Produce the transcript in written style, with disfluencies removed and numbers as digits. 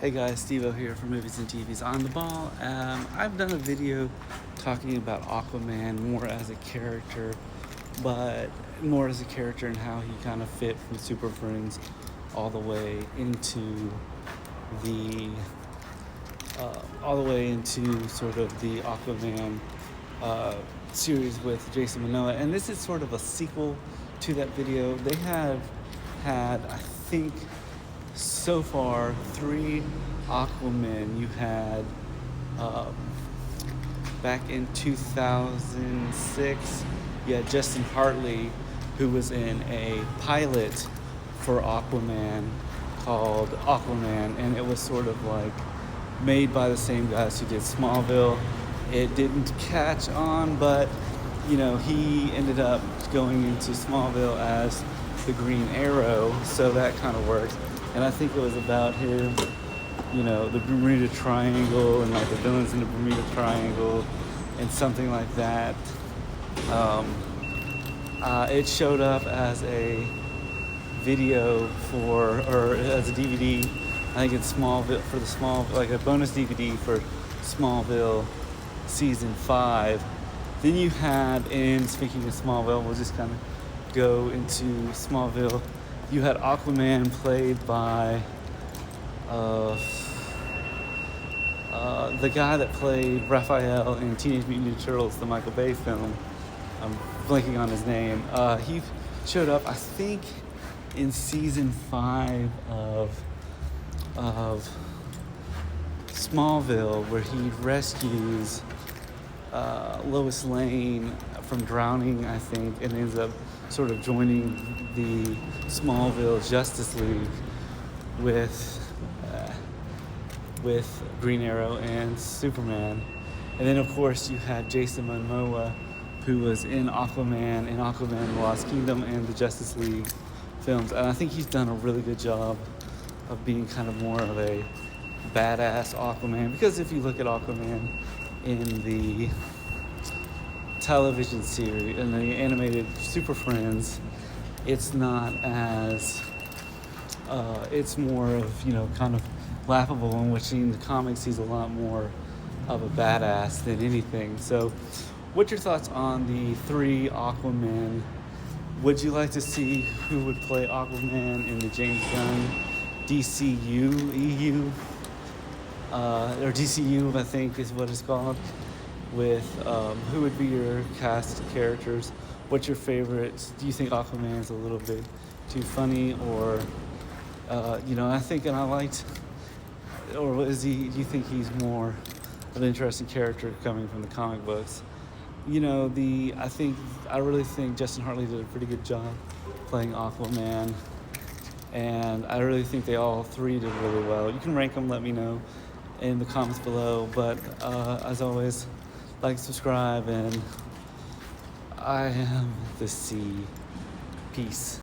Hey guys, steveo here for Movies and TVs on the Ball. I've done a video talking about Aquaman more as a character, and how he kind of fit from Super Friends all the way into sort of the Aquaman series with Jason Momoa. And this is sort of a sequel to that video. They have had, I think, so far 3 Aquaman. You had back in 2006, you had Justin Hartley, who was in a pilot for Aquaman called Aquaman, and it was sort of like made by the same guys who did Smallville. It didn't catch on, but he ended up going into Smallville as the Green Arrow, so that kind of worked. And I think it was about him, the Bermuda Triangle and like the villains in the Bermuda Triangle and something like that. It showed up as a video or as a DVD, I think in Smallville, like a bonus DVD for Smallville season 5. Then you had, and speaking of Smallville, we'll just kind of go into Smallville. You had Aquaman played by the guy that played Raphael in Teenage Mutant Ninja Turtles, the Michael Bay film. I'm blanking on his name. He showed up, I think, in season 5 of Smallville, where he rescues Lois Lane from drowning, I think, and ends up sort of joining the Smallville Justice League with Green Arrow and Superman. And then, of course, you had Jason Momoa, who was in Aquaman, The Lost Kingdom, and the Justice League films. And I think he's done a really good job of being kind of more of a badass Aquaman. Because if you look at Aquaman in the television series, in the animated Super Friends, it's not as, it's more of, kind of laughable, in which in the comics he's a lot more of a badass than anything. So what's your thoughts on the 3 Aquaman? Would you like to see who would play Aquaman in the James Gunn DCU, or DCU, I think is what it's called, with who would be your cast of characters? What's your favorites? Do you think Aquaman is a little bit too funny, or I think, and I liked, or is he? Do you think he's more of an interesting character coming from the comic books? I really think Justin Hartley did a pretty good job playing Aquaman, and I really think they all 3 did really well. You can rank them, let me know in the comments below. But as always, like, subscribe, and I am the sea. Peace.